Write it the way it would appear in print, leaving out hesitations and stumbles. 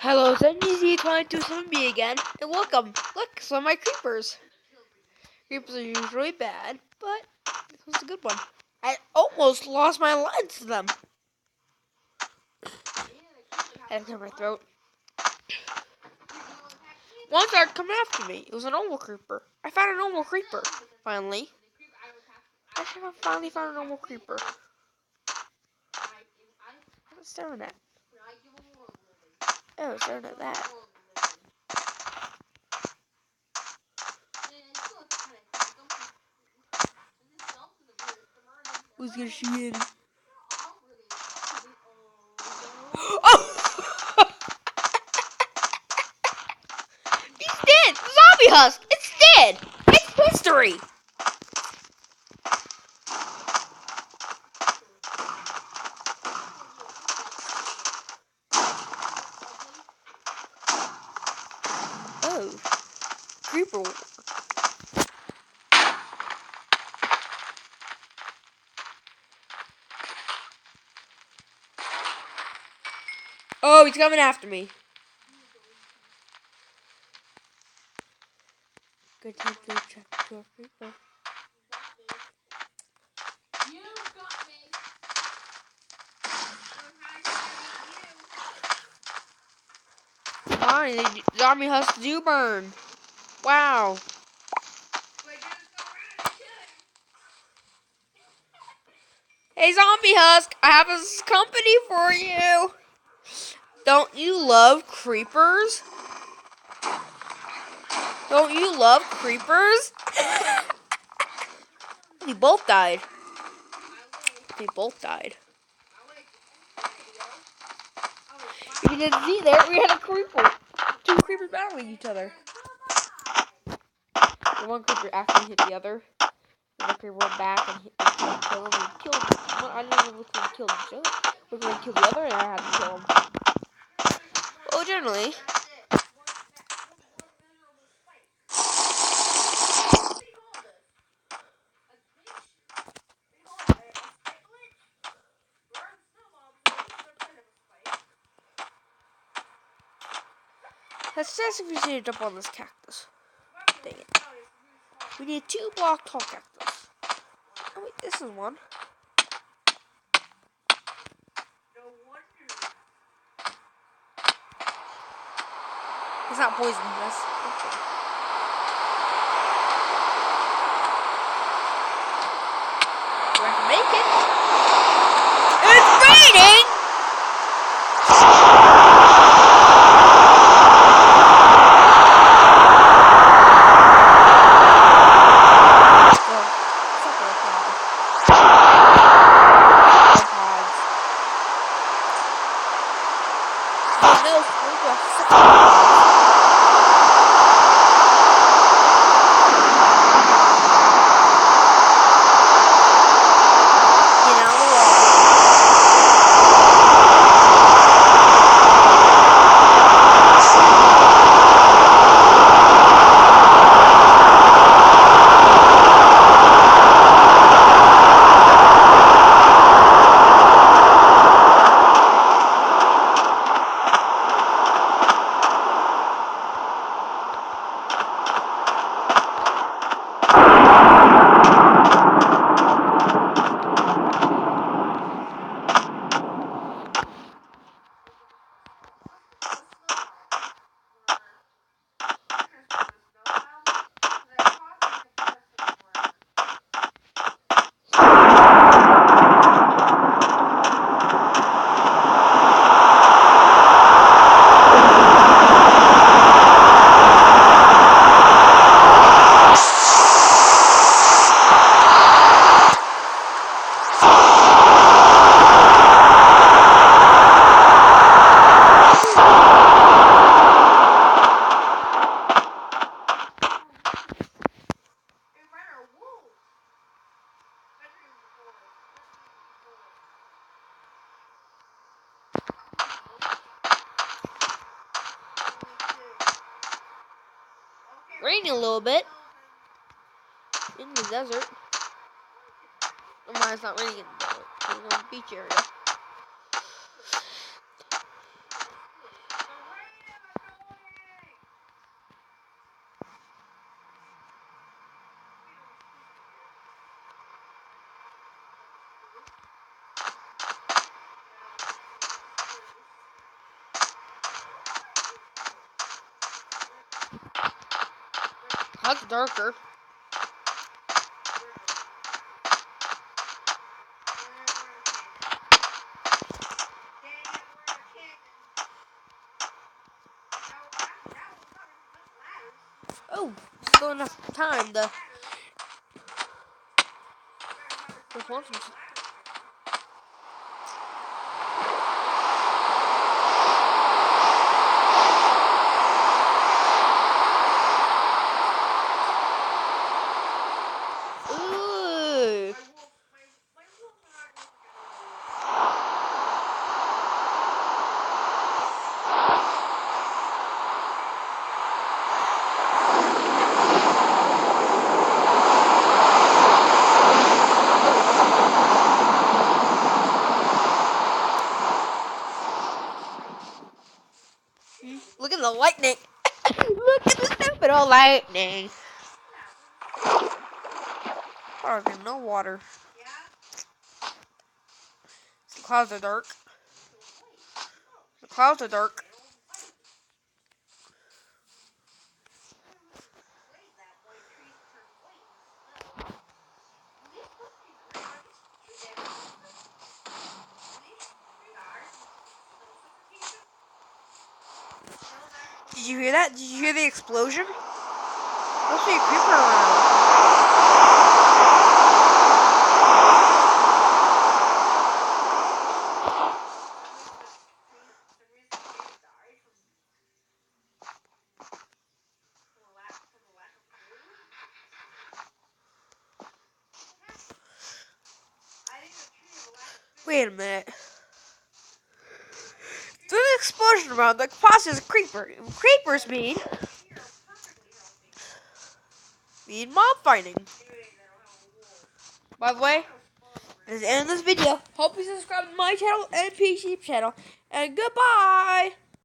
Hello, it's NGZ22 me again, and welcome. Look, some of my creepers. Creepers are usually bad, but this was a good one. I almost lost my lines to them. I had to clear my throat. One started coming after me. It was a normal creeper. I found a normal creeper, finally. I finally found a normal creeper. What was staring at? Oh, I was staring at that. Who's gonna shoot in? Oh! He's dead! Zombie husk! It's dead! It's history! Oh. Creeper. Oh, he's coming after me. Good time to check your creeper. You got me. Fine, the zombie husks do burn. Wow. Hey, zombie husk, I have a company for you. Don't you love creepers? Don't you love creepers? They both died. They both died. You can see there, we had a creeper. Two creepers battling each other. The one creeper actually hit the other. And the creeper went back and killed him and killed him. Well, I didn't even look when he killed each other. We were going to kill the other and I had to kill him. Well, generally. Let's just if we need to jump on this cactus. Dang it. We need 2 block tall cactus. Oh wait, this is one. It's not poison, that's okay. Do I have to make it? It's raining! Raining a little bit in the desert. Oh my, it's not raining in the desert. It's in the beach area. Clouds are darker. Oh, still enough time to. Just want some. Ooh. Look at the lightning. Look at the stupid old lightning. Oh, there's no water. The clouds are dark. The clouds are dark. Did you hear that? Did you hear the explosion? Must be a creeper around. Wait a minute. There's an explosion around that causes a creeper. Creepers mean mob fighting. By the way, this is the end of this video. Hope you subscribe to my channel and PC channel. And goodbye!